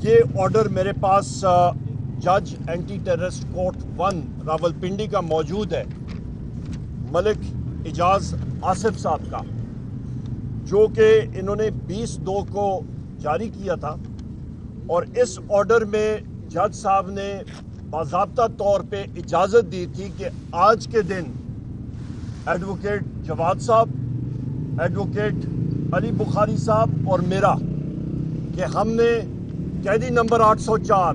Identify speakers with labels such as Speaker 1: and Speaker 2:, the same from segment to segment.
Speaker 1: یہ آرڈر میرے پاس جج اینٹی ٹیررسٹ کورٹ 1 راولپنڈی کا موجود ہے، ملک اعجاز آصف صاحب کا، جو کہ انہوں نے 20/2 کو جاری کیا تھا، اور اس آرڈر میں جج صاحب نے باضابطہ طور پہ اجازت دی تھی کہ آج کے دن ایڈوکیٹ جواد صاحب، ایڈوکیٹ علی بخاری صاحب اور میرا کہ ہم نے قیدی نمبر 804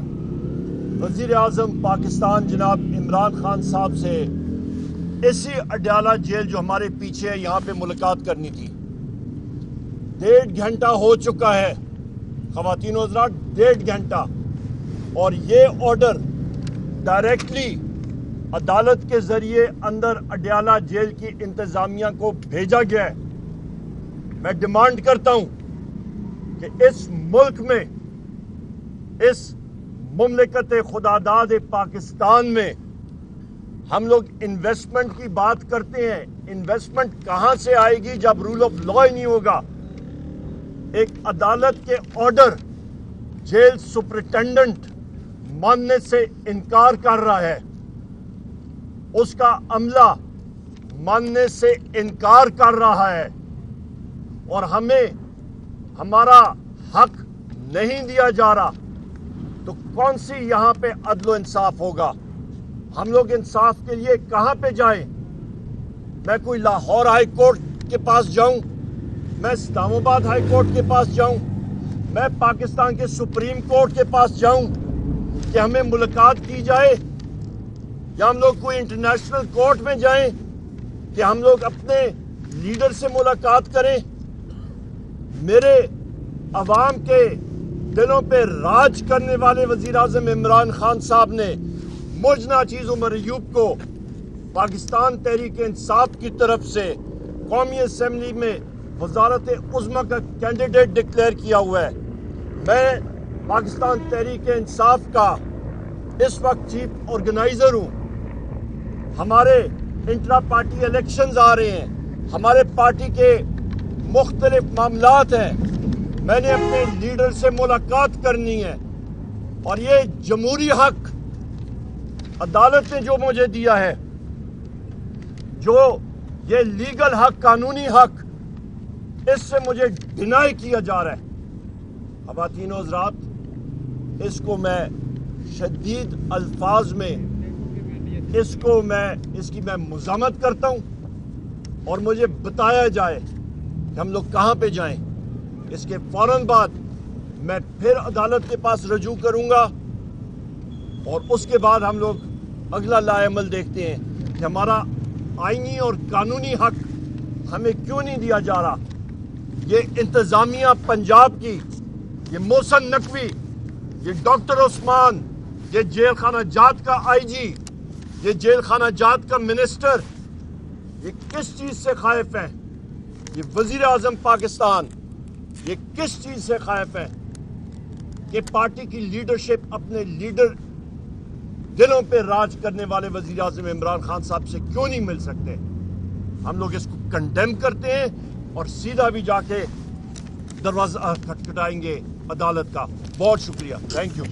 Speaker 1: وزیر اعظم پاکستان جناب عمران خان صاحب سے اسی اڈیالہ جیل جو ہمارے پیچھے ہے یہاں پہ ملاقات کرنی تھی۔ 1.5 گھنٹہ ہو چکا ہے خواتین و حضرات، 1.5 گھنٹہ، اور یہ آرڈر ڈائریکٹلی عدالت کے ذریعے اندر اڈیالہ جیل کی انتظامیہ کو بھیجا گیا ہے۔ میں ڈیمانڈ کرتا ہوں کہ اس ملک میں، اس مملکت خداداد پاکستان میں ہم لوگ انویسٹمنٹ کی بات کرتے ہیں، انویسٹمنٹ کہاں سے آئے گی جب رول آف لا ہی نہیں ہوگا؟ ایک عدالت کے آرڈر جیل سپرنٹینڈنٹ ماننے سے انکار کر رہا ہے، اس کا عملہ ماننے سے انکار کر رہا ہے، اور ہمیں ہمارا حق نہیں دیا جا رہا، تو کون سی یہاں پہ عدل و انصاف ہوگا؟ ہم لوگ انصاف کے لیے کہاں پہ جائیں؟ میں کوئی لاہور ہائی کورٹ کے پاس جاؤں؟ میں اسلام آباد ہائی کورٹ کے پاس جاؤں؟ میں پاکستان کے سپریم کورٹ کے پاس جاؤں کہ ہمیں ملاقات کی جائے؟ یا ہم لوگ کوئی انٹرنیشنل کورٹ میں جائیں کہ ہم لوگ اپنے لیڈر سے ملاقات کریں؟ میرے عوام کے دلوں پہ راج کرنے والے وزیر اعظم عمران خان صاحب نے مجھ ناچیز عمر ایوب کو پاکستان تحریک انصاف کی طرف سے قومی اسمبلی میں وزارت عظمیٰ کا کینڈیڈیٹ ڈکلیئر کیا ہوا ہے۔ میں پاکستان تحریک انصاف کا اس وقت چیف آرگنائزر ہوں۔ ہمارے انٹرا پارٹی الیکشنز آ رہے ہیں، ہمارے پارٹی کے مختلف معاملات ہیں، میں نے اپنے لیڈر سے ملاقات کرنی ہے، اور یہ جمہوری حق عدالت نے جو مجھے دیا ہے، جو یہ لیگل حق، قانونی حق، اس سے مجھے ڈینائی کیا جا رہا ہے۔ خواتین و حضرات، اس کو میں شدید الفاظ میں اس کی میں مذمت کرتا ہوں، اور مجھے بتایا جائے کہ ہم لوگ کہاں پہ جائیں۔ اس کے فوراً بعد میں پھر عدالت کے پاس رجوع کروں گا، اور اس کے بعد ہم لوگ اگلا لائے عمل دیکھتے ہیں کہ ہمارا آئینی اور قانونی حق ہمیں کیوں نہیں دیا جا رہا۔ یہ انتظامیہ پنجاب کی، یہ محسن نقوی، یہ ڈاکٹر عثمان، یہ جیل خانہ جات کا آئی جی، یہ جیل خانہ جات کا منسٹر، یہ کس چیز سے خائف ہیں؟ یہ وزیر اعظم پاکستان یہ کس چیز سے خائف ہے کہ پارٹی کی لیڈرشپ اپنے لیڈر دلوں پہ راج کرنے والے وزیر اعظم عمران خان صاحب سے کیوں نہیں مل سکتے؟ ہم لوگ اس کو کنڈیم کرتے ہیں، اور سیدھا بھی جا کے دروازہ کھٹکھٹائیں گے عدالت کا۔ بہت شکریہ، تھینک یو۔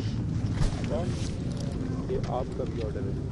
Speaker 2: یہ آپ کا بھی آرڈر ہے؟